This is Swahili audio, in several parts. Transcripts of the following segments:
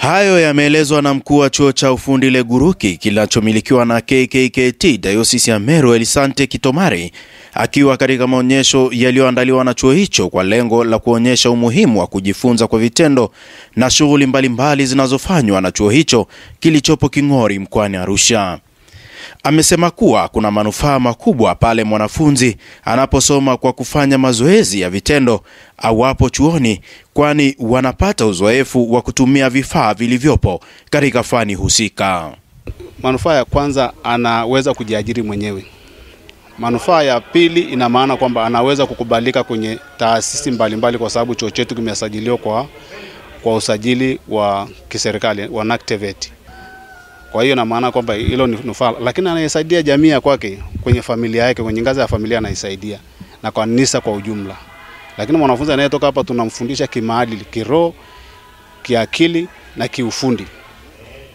Hayo yameelezwa na mkuu wa chuo cha ufundi Leguruki kinachomilikiwa na KKKT Diocese ya Meru Elisante Kitomari akiwa katika maonyesho yaliyoandaliwa na chuo hicho kwa lengo la kuonyesha umuhimu wa kujifunza kwa vitendo na shughuli mbalimbali zinazofanywa na chuo hicho kilichopo King'ori mkoani Arusha. Amesema kuwa kuna manufaa makubwa pale mwanafunzi anaposoma kwa kufanya mazoezi ya vitendo awapo chuoni, kwani wanapata uzoefu wa kutumia vifaa vilivyopo katika fani husika. Manufaa ya kwanza, anaweza kujiajiri mwenyewe. Manufaa ya pili, ina maana kwamba anaweza kukubalika kwenye taasisi mbalimbali kwa sababu chuo chetu kimesajiliwa kwa usajili wa kiserikali wa NACTVET. Kwa hiyo na maana kwamba hilo ni nufaa, lakini anaisaidia jamii ya kwake, kwenye familia yake, kwenye ngazi ya familia anaisaidia na kwa kanisa kwa ujumla. Lakini mwanafunzi anayetoka hapa tunamfundisha kimaadili, kiroho, kiakili na kiufundi.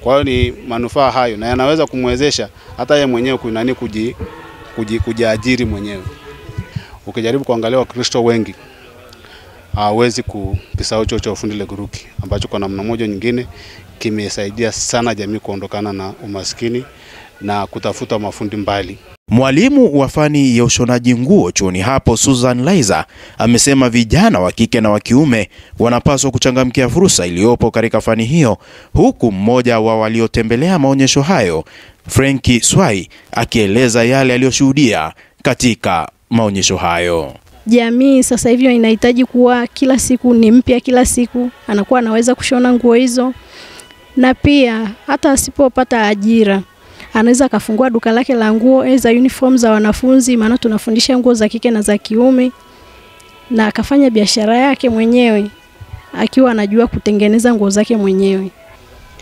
Kwa hiyo ni manufaa hayo na yanaweza kumwezesha hata yeye mwenyewe kujiajiri mwenyewe. Ukijaribu kuangalia Wakristo wengi hawezi kupisahau chuo cha ufundi Leguruki ambacho kwa namna moja nyingine kimesaidia sana jamii kuondokana na umaskini na kutafuta mafundi mbali. Mwalimu wa fani ya ushonaji nguo chuoni hapo Susan Laiza amesema vijana wa kike na wa kiume wanapaswa kuchangamkia fursa iliyopo katika fani hiyo, huku mmoja wa waliotembelea maonyesho hayo Frankie Swai akieleza yale aliyoshuhudia katika maonyesho hayo. Jamii sasa hivi inahitaji kuwa kila siku ni mpya, kila siku anakuwa anaweza kushona nguo hizo, na pia hata asipopata ajira anaweza kafungua duka lake la nguo za uniform za wanafunzi, maana tunafundisha nguo za kike na za kiume, na akafanya biashara yake mwenyewe akiwa anajua kutengeneza nguo zake mwenyewe.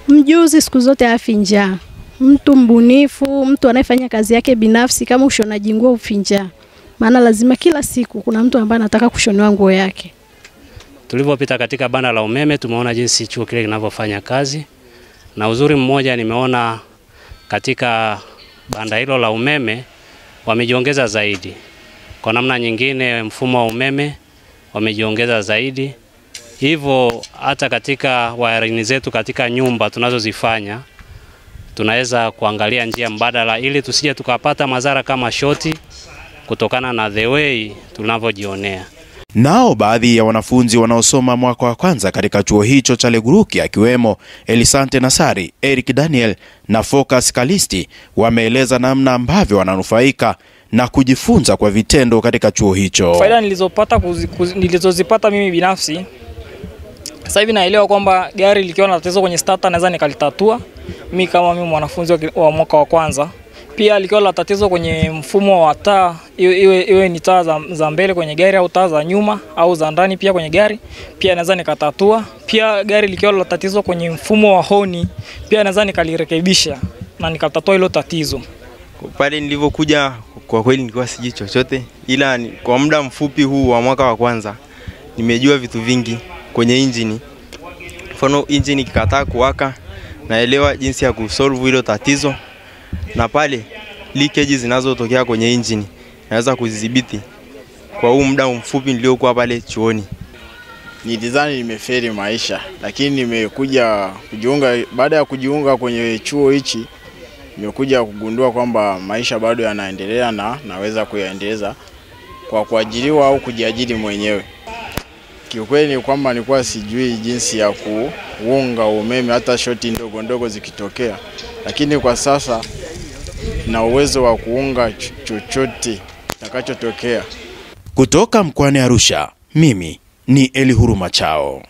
Mjuzi siku zote hafi njaa. Mtu mbunifu, mtu anayefanya kazi yake binafsi kama ushonaji nguo ufinja. Maana lazima kila siku kuna mtu ambaye anataka kushonewa nguo yake. Tulipopita katika banda la umeme tumeona jinsi chuo kile kinavyofanya kazi, na uzuri mmoja nimeona katika banda hilo la umeme wamejiongeza zaidi. Kwa namna nyingine mfumo wa umeme wamejiongeza zaidi. Hivyo hata katika wiring zetu katika nyumba tunazozifanya tunaweza kuangalia njia mbadala ili tusije tukapata madhara kama shoti kutokana na the way tunavyojionea. Nao baadhi ya wanafunzi wanaosoma mwaka wa kwanza katika chuo hicho cha Leguruki akiwemo Elisante Nasari, Eric Daniel na Focus Kalisti wameeleza namna ambavyo wananufaika na kujifunza kwa vitendo katika chuo hicho. Faida nilizozipata mimi binafsi, sasa hivi naelewa kwamba gari likiwa na tatizo kwenye starter naweza nikalitatua mimi kama mimi mwanafunzi wa mwaka wa kwanza. Pia likiwa la tatizo kwenye mfumo wa taa, iwe ni taa za mbele kwenye gari au taa za nyuma au za ndani pia kwenye gari, pia naweza nikatatua. Pia gari likiwa la tatizo kwenye mfumo wa honi, pia naweza nikalirekebisha na nikatatua hilo tatizo. Pale nilivyokuja kwa kweli nilikuwa sijui chochote, ila kwa muda mfupi huu wa mwaka wa kwanza nimejua vitu vingi kwenye injini. Mfano injini ikikataa kuwaka, naelewa jinsi ya kusolve hilo tatizo. Na pale leakage zinazotokea kwenye injini naweza kuzidhibiti kwa huu muda mfupi niliokuwa pale chuoni. Nilidhani nimefeli maisha, lakini nimekuja kujiunga, baada ya kujiunga kwenye chuo hichi nimekuja kugundua kwamba maisha bado yanaendelea na naweza kuyaendeleza kwa kuajiriwa au kujiajiri mwenyewe. Kiukweli ni kwamba nilikuwa sijui jinsi ya kuunga umeme hata shoti ndogo ndogo zikitokea, lakini kwa sasa na uwezo wa kuunga chochote kitakachotokea. Kutoka mkoani Arusha, mimi ni Elihuruma Chao.